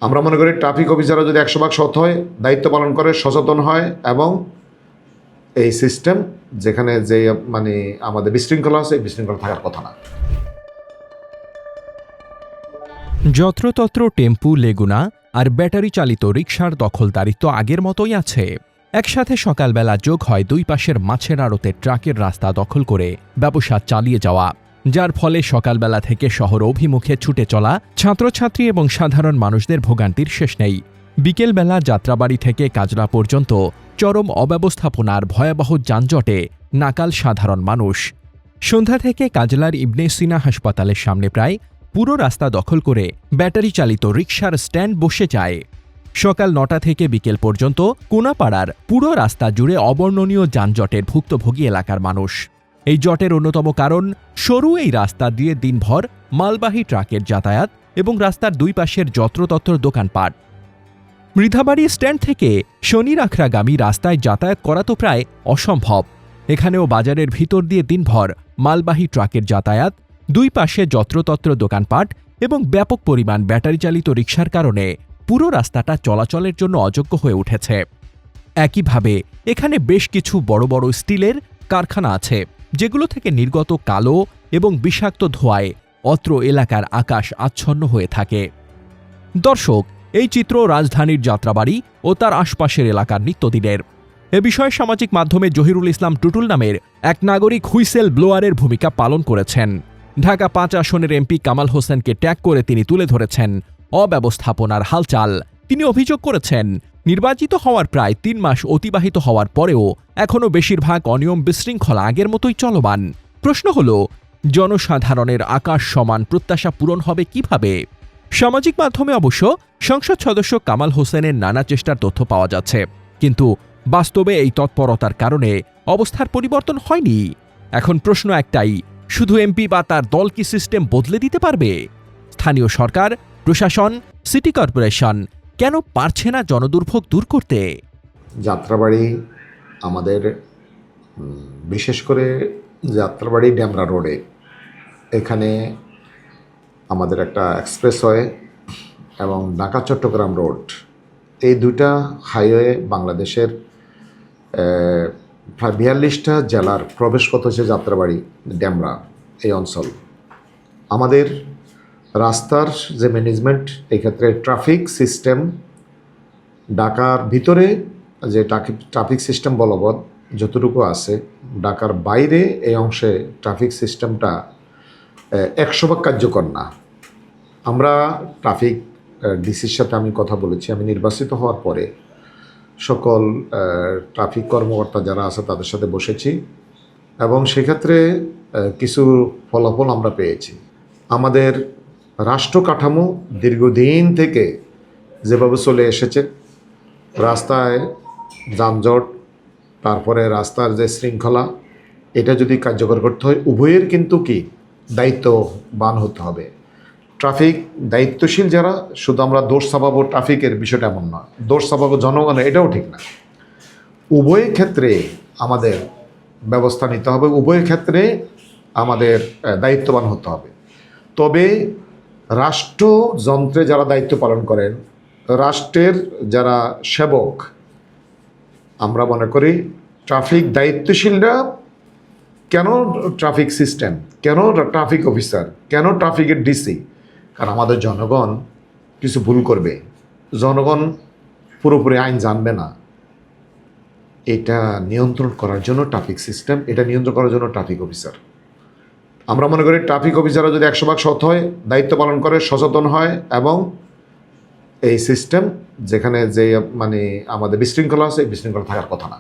আমরা মনে করি ট্রাফিক অফিসাররা যদি 100 ভাগ সৎ হয়, দায়িত্ব পালন করে, সচেতন হয় এবং এই সিস্টেম যেখানে যে আমাদের বিশৃঙ্খলা আছে, বিশৃঙ্খলা থাকার কথা না। যত্রতত্র টেম্পু, লেগুনা আর ব্যাটারি চালিত রিকশার দখলদারিত্ব আগের মতোই আছে। একসাথে সকালবেলা যোগ হয় দুই পাশের মাছের আড়তে ট্রাকের রাস্তা দখল করে ব্যবসা চালিয়ে যাওয়া, যার ফলে সকালবেলা থেকে শহর অভিমুখে ছুটে চলা ছাত্রছাত্রী এবং সাধারণ মানুষদের ভোগান্তির শেষ নেই। বিকেলবেলা যাত্রাবাড়ি থেকে কাজলা পর্যন্ত চরম অব্যবস্থাপনার ভয়াবহ যানজটে নাকাল সাধারণ মানুষ। সন্ধ্যা থেকে কাজলার ইবনে সিনা হাসপাতালের সামনে প্রায় পুরো রাস্তা দখল করে ব্যাটারি চালিত রিকশার স্ট্যান্ড বসে যায়। সকাল 9টা থেকে বিকেল পর্যন্ত কোনাপাড়ার পুরো রাস্তা জুড়ে অবর্ণনীয় যানজটের ভুক্তভোগী এলাকার মানুষ। এই জটের অন্যতম কারণ সরু এই রাস্তা দিয়ে দিনভর মালবাহী ট্রাকের যাতায়াত এবং রাস্তার দুই পাশের যত্রতত্র দোকানপাট। মৃধাবাড়ি স্ট্যান্ড থেকে শনিরাখড়াগামী রাস্তায় যাতায়াত করা তো প্রায় অসম্ভব। এখানেও বাজারের ভিতর দিয়ে দিনভর মালবাহী ট্রাকের যাতায়াত, দুই পাশে যত্রতত্র দোকানপাট এবং ব্যাপক পরিমাণ ব্যাটারি চালিত রিকশার কারণে পুরো রাস্তাটা চলাচলের জন্য অযোগ্য হয়ে উঠেছে। একইভাবে এখানে বেশ কিছু বড় বড় স্টিলের কারখানা আছে, যেগুলো থেকে নির্গত কালো এবং বিষাক্ত ধোঁয়ায় অত্র এলাকার আকাশ আচ্ছন্ন হয়ে থাকে। দর্শক, এই চিত্র রাজধানীর যাত্রাবাড়ি ও তার আশপাশের এলাকার নিত্যদিনের। এ বিষয়ে সামাজিক মাধ্যমে জহিরুল ইসলাম টুটুল নামের এক নাগরিক হুইসেল ব্লোয়ারের ভূমিকা পালন করেছেন। ঢাকা 5 আসনের এমপি কামাল হোসেনকে ট্যাগ করে তিনি তুলে ধরেছেন অব্যবস্থাপনার হালচাল। তিনি অভিযোগ করেছেন, নির্বাচিত হওয়ার প্রায় 3 মাস অতিবাহিত হওয়ার পরেও এখনও বেশিরভাগ অনিয়ম বিশৃঙ্খলা আগের মতোই চলমান। প্রশ্ন হল, জনসাধারণের আকাশ সমান প্রত্যাশা পূরণ হবে কিভাবে? সামাজিক মাধ্যমে অবশ্য সংসদ সদস্য কামাল হোসেনের নানা চেষ্টার তথ্য পাওয়া যাচ্ছে, কিন্তু বাস্তবে এই তৎপরতার কারণে অবস্থার পরিবর্তন হয়নি। এখন প্রশ্ন একটাই, শুধু এমপি বা তার দল কি সিস্টেম বদলে দিতে পারবে? স্থানীয় সরকার, প্রশাসন, সিটি কর্পোরেশন কেন পারছে না জনদুর্ভোগ দূর করতে? যাত্রাবাড়ি আমাদের, বিশেষ করে যাত্রাবাড়ি ডেমরা রোডে, এখানে আমাদের একটা এক্সপ্রেসওয়ে এবং ঢাকা চট্টগ্রাম রোড, এই দুইটা হাইওয়ে বাংলাদেশের প্রায় 42টা জেলার প্রবেশপথ হচ্ছে যাত্রাবাড়ি ডেমরা এই অঞ্চল। আমাদের রাস্তার যে ম্যানেজমেন্ট, এক্ষেত্রে ট্রাফিক সিস্টেম ঢাকার ভিতরে যে ট্রাফিক সিস্টেম বলবৎ যতটুকু আছে, ঢাকার বাইরে এই অংশে ট্রাফিক সিস্টেমটা 100% কার্যকর না। আমরা ট্রাফিক ডিসির সাথে আমি কথা বলেছি, আমি নির্বাচিত হওয়ার পরে সকল ট্রাফিক কর্মকর্তা যারা আছে তাদের সাথে বসেছি এবং সেক্ষেত্রে কিছু ফলাফল আমরা পেয়েছি। আমাদের রাষ্ট্র কাঠামো দীর্ঘদিন থেকে যেভাবে চলে এসেছে, রাস্তায় যানজট, তারপরে রাস্তার যে শৃঙ্খলা, এটা যদি কার্যকর করতে হয়, উভয়ের কিন্তু দায়িত্ববান হতে হবে। ট্রাফিক দায়িত্বশীল যারা, শুধু আমরা দোষ চাপাবো ট্রাফিকের, বিষয়টা এমন নয়, দোষ চাপাবো জনগণের, এটাও ঠিক না। উভয় ক্ষেত্রে আমাদের ব্যবস্থা নিতে হবে, উভয় ক্ষেত্রে আমাদের দায়িত্ববান হতে হবে। তবে রাষ্ট্রযন্ত্রে যারা দায়িত্ব পালন করেন, রাষ্ট্রের যারা সেবক, আমরা মনে করি ট্রাফিক দায়িত্বশীলরা, কেন ট্রাফিক সিস্টেম, কেন ট্রাফিক অফিসার, কেন ট্রাফিকের ডিসি? কারণ আমাদের জনগণ কিছু ভুল করবে, জনগণ পুরোপুরি আইন জানবে না। এটা নিয়ন্ত্রণ করার জন্য ট্রাফিক সিস্টেম, এটা নিয়ন্ত্রণ করার জন্য ট্রাফিক অফিসার। আমরা মনে করি ট্রাফিক অফিসাররা যদি 100 ভাগ সৎ হয়, দায়িত্ব পালন করে, সচেতন হয় এবং এই সিস্টেম যেখানে যে আমাদের বিশৃঙ্খলা আছে, বিশৃঙ্খলা থাকার কথা না।